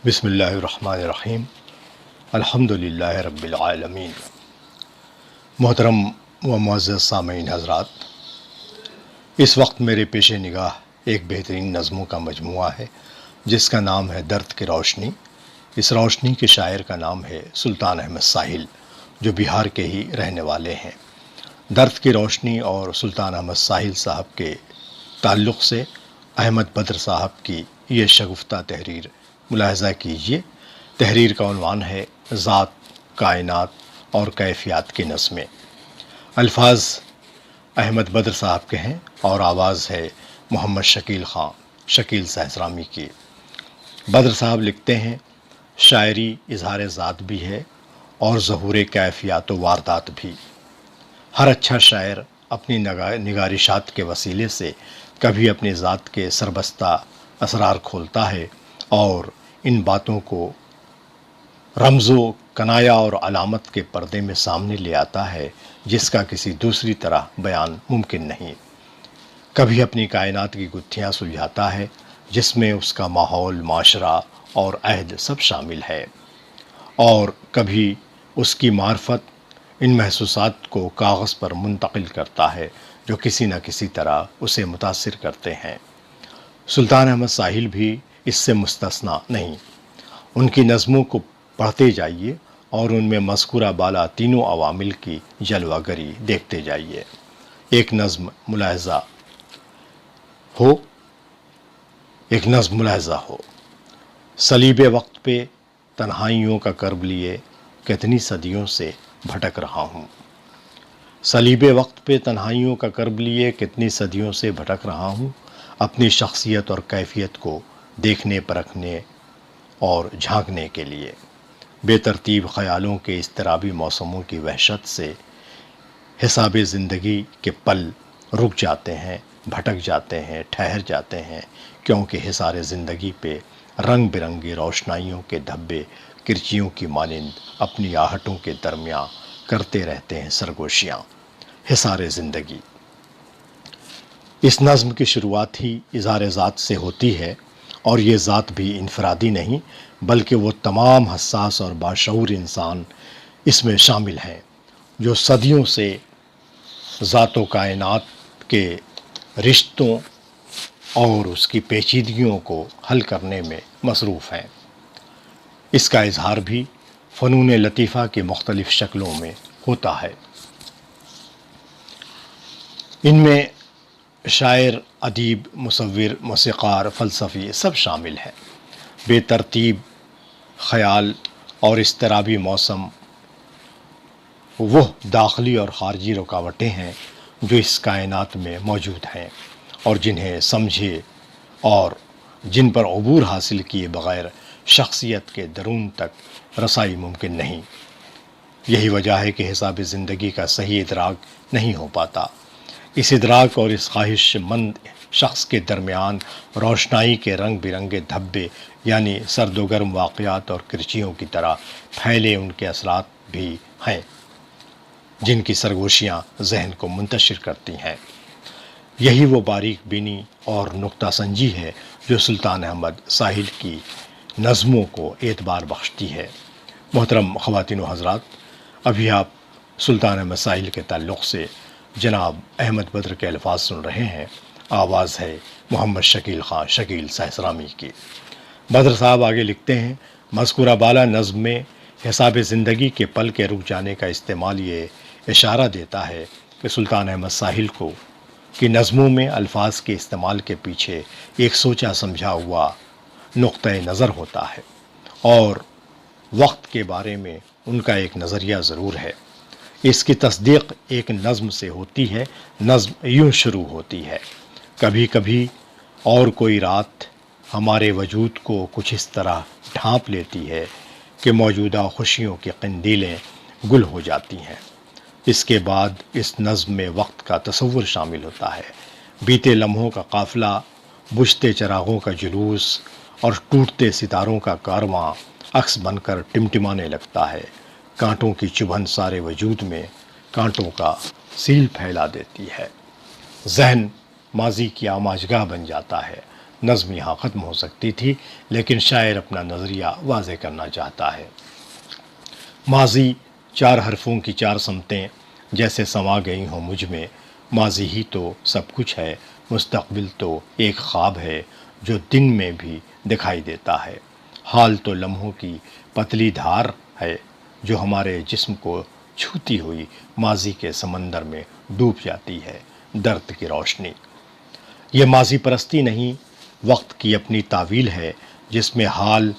بسم اللہ الرحمن الرحیم الحمدللہ رب العالمین۔ محترم و معزز سامعین حضرات، اس وقت میرے پیش نگاہ ایک بہترین نظموں کا مجموعہ ہے جس کا نام ہے درد کی روشنی۔ اس روشنی کے شاعر کا نام ہے سلطان احمد ساحل، جو بہار کے ہی رہنے والے ہیں۔ درد کی روشنی اور سلطان احمد ساحل صاحب کے تعلق سے احمد بدر صاحب کی یہ شگفتہ تحریر ملاحظہ کیجیے۔ تحریر کا عنوان ہے ذات، کائنات اور کیفیات کی نظمیں۔ الفاظ احمد بدر صاحب کے ہیں اور آواز ہے محمد شکیل خان شکیل سہسرامی کی۔ بدر صاحب لکھتے ہیں، شاعری اظہار ذات بھی ہے اور ظہور کیفیات و واردات بھی۔ ہر اچھا شاعر اپنی نگارشات کے وسیلے سے کبھی اپنی ذات کے سربستہ اسرار کھولتا ہے اور ان باتوں کو رمز و کنایا اور علامت کے پردے میں سامنے لے آتا ہے جس کا کسی دوسری طرح بیان ممکن نہیں۔ کبھی اپنی کائنات کی گتھیاں سلجھاتا ہے جس میں اس کا ماحول، معاشرہ اور عہد سب شامل ہے، اور کبھی اس کی معرفت ان محسوسات کو کاغذ پر منتقل کرتا ہے جو کسی نہ کسی طرح اسے متاثر کرتے ہیں۔ سلطان احمد ساحل بھی اس سے مستثنیٰ نہیں۔ ان کی نظموں کو پڑھتے جائیے اور ان میں مذکورہ بالا تینوں عوامل کی جلوہ گری دیکھتے جائیے۔ ایک نظم ملاحظہ ہو، صلیب وقت پہ تنہائیوں کا کرب لیے کتنی صدیوں سے بھٹک رہا ہوں۔ صلیب وقت پہ تنہائیوں کا کرب لیے کتنی صدیوں سے بھٹک رہا ہوں، اپنی شخصیت اور کیفیت کو دیکھنے، پرکھنے اور جھانکنے کے لیے۔ بے ترتیب خیالوں کے اضطرابی موسموں کی وحشت سے حساب زندگی کے پل رک جاتے ہیں، بھٹک جاتے ہیں، ٹھہر جاتے ہیں، کیونکہ حصار زندگی پہ رنگ برنگی روشنائیوں کے دھبے کرچیوں کی مانند اپنی آہٹوں کے درمیان کرتے رہتے ہیں سرگوشیاں۔ حصار زندگی۔ اس نظم کی شروعات ہی اظہار ذات سے ہوتی ہے، اور یہ ذات بھی انفرادی نہیں بلکہ وہ تمام حساس اور باشعور انسان اس میں شامل ہیں جو صدیوں سے ذات و کائنات کے رشتوں اور اس کی پیچیدگیوں کو حل کرنے میں مصروف ہیں۔ اس کا اظہار بھی فنون لطیفہ کی مختلف شکلوں میں ہوتا ہے۔ ان میں شاعر، ادیب، مصور، موسیقار، فلسفی سب شامل ہیں۔ بے ترتیب خیال اور اضطرابی موسم وہ داخلی اور خارجی رکاوٹیں ہیں جو اس کائنات میں موجود ہیں اور جنہیں سمجھے اور جن پر عبور حاصل کیے بغیر شخصیت کے درون تک رسائی ممکن نہیں۔ یہی وجہ ہے کہ حساب زندگی کا صحیح ادراک نہیں ہو پاتا۔ اس ادراک اور اس خواہش مند شخص کے درمیان روشنائی کے رنگ برنگے دھبے، یعنی سرد و گرم واقعات اور کرچیوں کی طرح پھیلے ان کے اثرات بھی ہیں جن کی سرگوشیاں ذہن کو منتشر کرتی ہیں۔ یہی وہ باریک بینی اور نکتہ سنجی ہے جو سلطان احمد ساحل کی نظموں کو اعتبار بخشتی ہے۔ محترم خواتین و حضرات، ابھی آپ سلطان احمد ساحل کے تعلق سے جناب احمد بدر کے الفاظ سن رہے ہیں۔ آواز ہے محمد شکیل خان شکیل سہسرامی کی۔ بدر صاحب آگے لکھتے ہیں، مذکورہ بالا نظم میں حساب زندگی کے پل کے رک جانے کا استعمال یہ اشارہ دیتا ہے کہ سلطان احمد ساحل کی نظموں میں الفاظ کے استعمال کے پیچھے ایک سوچا سمجھا ہوا نقطۂ نظر ہوتا ہے، اور وقت کے بارے میں ان کا ایک نظریہ ضرور ہے۔ اس کی تصدیق ایک نظم سے ہوتی ہے۔ نظم یوں شروع ہوتی ہے، کبھی کبھی اور کوئی رات ہمارے وجود کو کچھ اس طرح ڈھانپ لیتی ہے کہ موجودہ خوشیوں کی قندیلیں گل ہو جاتی ہیں۔ اس کے بعد اس نظم میں وقت کا تصور شامل ہوتا ہے۔ بیتے لمحوں کا قافلہ، بجھتے چراغوں کا جلوس اور ٹوٹتے ستاروں کا کارواں عکس بن کر ٹمٹمانے لگتا ہے۔ کانٹوں کی چبھن سارے وجود میں کانٹوں کا سیل پھیلا دیتی ہے۔ ذہن ماضی کی آماجگاہ بن جاتا ہے۔ نظم یہاں ختم ہو سکتی تھی، لیکن شاعر اپنا نظریہ واضح کرنا چاہتا ہے۔ ماضی 4 حرفوں کی 4 سمتیں جیسے سما گئی ہوں مجھ میں، ماضی ہی تو سب کچھ ہے، مستقبل تو ایک خواب ہے جو دن میں بھی دکھائی دیتا ہے، حال تو لمحوں کی پتلی دھار ہے جو ہمارے جسم کو چھوتی ہوئی ماضی کے سمندر میں ڈوب جاتی ہے، درد کی روشنی۔ یہ ماضی پرستی نہیں، وقت کی اپنی تعویل ہے جس میں حال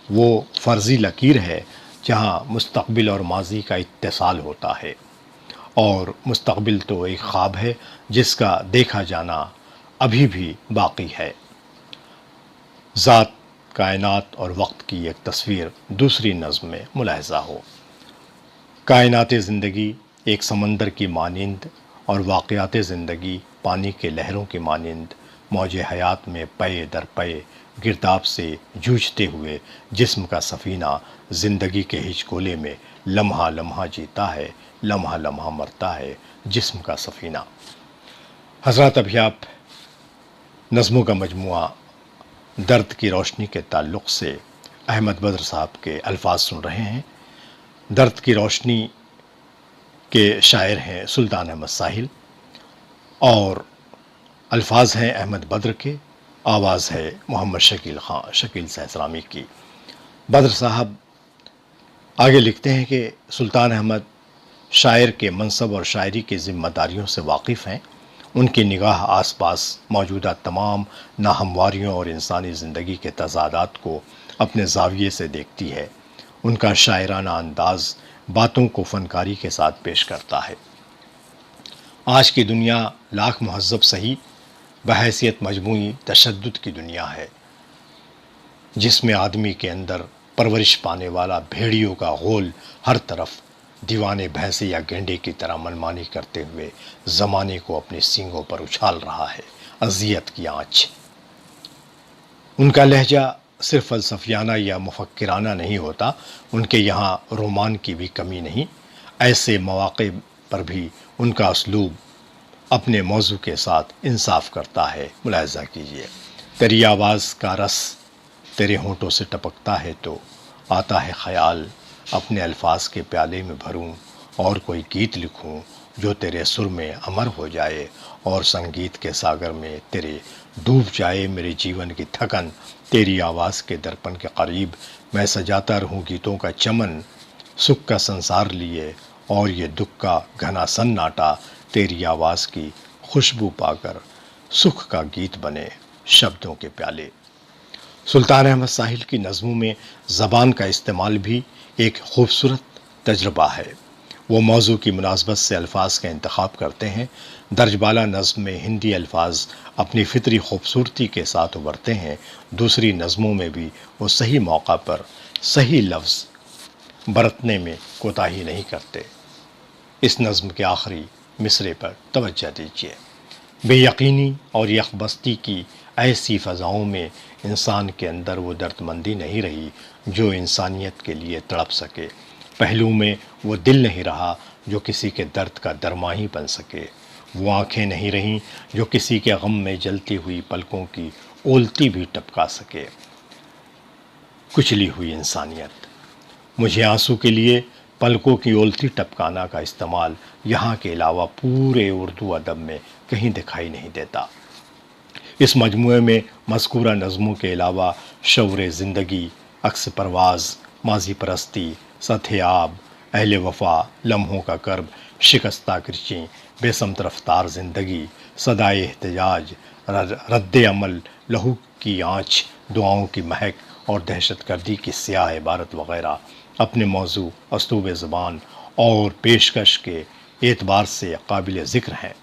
وہ فرضی لکیر ہے جہاں مستقبل اور ماضی کا اتصال ہوتا ہے، اور مستقبل تو ایک خواب ہے جس کا دیکھا جانا ابھی بھی باقی ہے۔ ذات، کائنات اور وقت کی ایک تصویر دوسری نظم میں ملاحظہ ہو۔ کائنات زندگی ایک سمندر کی مانند اور واقعات زندگی پانی کے لہروں کی مانند موج حیات میں پے در پے گرداب سے جوجھتے ہوئے جسم کا سفینہ زندگی کے ہچکولے میں لمحہ لمحہ جیتا ہے، لمحہ لمحہ مرتا ہے جسم کا سفینہ۔ حضرات، ابھی آپ نظموں کا مجموعہ درد کی روشنی کے تعلق سے احمد بدر صاحب کے الفاظ سن رہے ہیں۔ درد کی روشنی کے شاعر ہیں سلطان احمد ساحل، اور الفاظ ہیں احمد بدر کے، آواز ہے محمد شکیل سہسرامی کی۔ بدر صاحب آگے لکھتے ہیں کہ سلطان احمد شاعر کے منصب اور شاعری کی ذمہ داریوں سے واقف ہیں۔ ان کی نگاہ آس پاس موجودہ تمام ناہمواریوں اور انسانی زندگی کے تضادات کو اپنے زاویے سے دیکھتی ہے۔ ان کا شاعرانہ انداز باتوں کو فنکاری کے ساتھ پیش کرتا ہے۔ آج کی دنیا لاکھ مہذب سہی بحیثیت مجموعی تشدد کی دنیا ہے، جس میں آدمی کے اندر پرورش پانے والا بھیڑیوں کا غول ہر طرف دیوانے بھینسے یا گینڈے کی طرح منمانی کرتے ہوئے زمانے کو اپنے سینگوں پر اچھال رہا ہے، اذیت کی آنچ۔ ان کا لہجہ صرف فلسفیانہ یا مفکرانہ نہیں ہوتا، ان کے یہاں رومان کی بھی کمی نہیں۔ ایسے مواقع پر بھی ان کا اسلوب اپنے موضوع کے ساتھ انصاف کرتا ہے۔ ملاحظہ کیجیے، تیری آواز کا رس تیرے ہونٹوں سے ٹپکتا ہے تو آتا ہے خیال اپنے الفاظ کے پیالے میں بھروں اور کوئی گیت لکھوں جو تیرے سر میں امر ہو جائے اور سنگیت کے ساگر میں تیرے ڈوب جائے میرے جیون کی تھکن۔ تیری آواز کے درپن کے قریب میں سجاتا رہوں گیتوں کا چمن، سکھ کا سنسار لیے اور یہ دکھ کا گھنا سناٹا، تیری آواز کی خوشبو پا کر سکھ کا گیت بنے شبدوں کے پیالے۔ سلطان احمد ساحل کی نظموں میں زبان کا استعمال بھی ایک خوبصورت تجربہ ہے۔ وہ موضوع کی مناسبت سے الفاظ کا انتخاب کرتے ہیں۔ درج بالا نظم میں ہندی الفاظ اپنی فطری خوبصورتی کے ساتھ ابھرتے ہیں، دوسری نظموں میں بھی وہ صحیح موقع پر صحیح لفظ برتنے میں کوتاہی نہیں کرتے۔ اس نظم کے آخری مصرے پر توجہ دیجیے۔ بے یقینی اور یکبستی کی ایسی فضاؤں میں انسان کے اندر وہ درد مندی نہیں رہی جو انسانیت کے لیے تڑپ سکے، پہلو میں وہ دل نہیں رہا جو کسی کے درد کا درماہی بن سکے، وہ آنکھیں نہیں رہیں جو کسی کے غم میں جلتی ہوئی پلکوں کی اولتی بھی ٹپکا سکے۔ کچلی ہوئی انسانیت۔ مجھے آنسو کے لیے پلکوں کی اولتی ٹپکانا کا استعمال یہاں کے علاوہ پورے اردو ادب میں کہیں دکھائی نہیں دیتا۔ اس مجموعے میں مذکورہ نظموں کے علاوہ شعور زندگی، عکس پرواز، ماضی پرستی، سطح آب، اہل وفا، لمحوں کا کرب، شکستہ کرچیں، بے سمت رفتار زندگی، صدائے احتجاج، رد عمل، لہو کی آنچ، دعاؤں کی مہک اور دہشت گردی کی سیاہ عبارت وغیرہ اپنے موضوع، اسلوب زبان اور پیشکش کے اعتبار سے قابل ذکر ہیں۔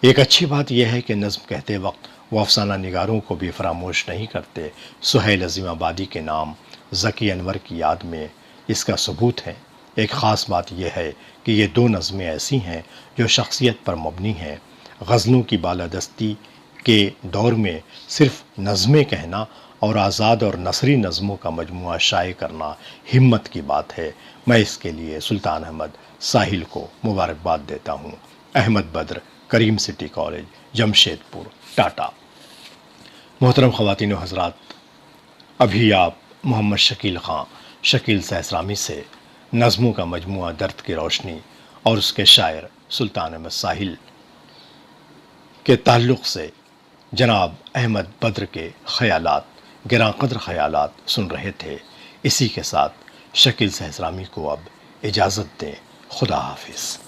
ایک اچھی بات یہ ہے کہ نظم کہتے وقت وہ افسانہ نگاروں کو بھی فراموش نہیں کرتے۔ سہیل عظیم آبادی کے نام ذکی انور کی یاد میں اس کا ثبوت ہے۔ ایک خاص بات یہ ہے کہ یہ 2 نظمیں ایسی ہیں جو شخصیت پر مبنی ہیں۔ غزلوں کی بالادستی کے دور میں صرف نظمیں کہنا اور آزاد اور نثری نظموں کا مجموعہ شائع کرنا ہمت کی بات ہے۔ میں اس کے لیے سلطان احمد ساحل کو مبارکباد دیتا ہوں۔ احمد بدر، کریم سٹی کالج، جمشید پور، ٹاٹا۔ محترم خواتین و حضرات، ابھی آپ محمد شکیل خان شکیل سہسرامی سے نظموں کا مجموعہ درد کی روشنی اور اس کے شاعر سلطان احمد ساحل کے تعلق سے جناب احمد بدر کے خیالات، گراں قدر خیالات سن رہے تھے۔ اسی کے ساتھ شکیل سہسرامی کو اب اجازت دیں۔ خدا حافظ۔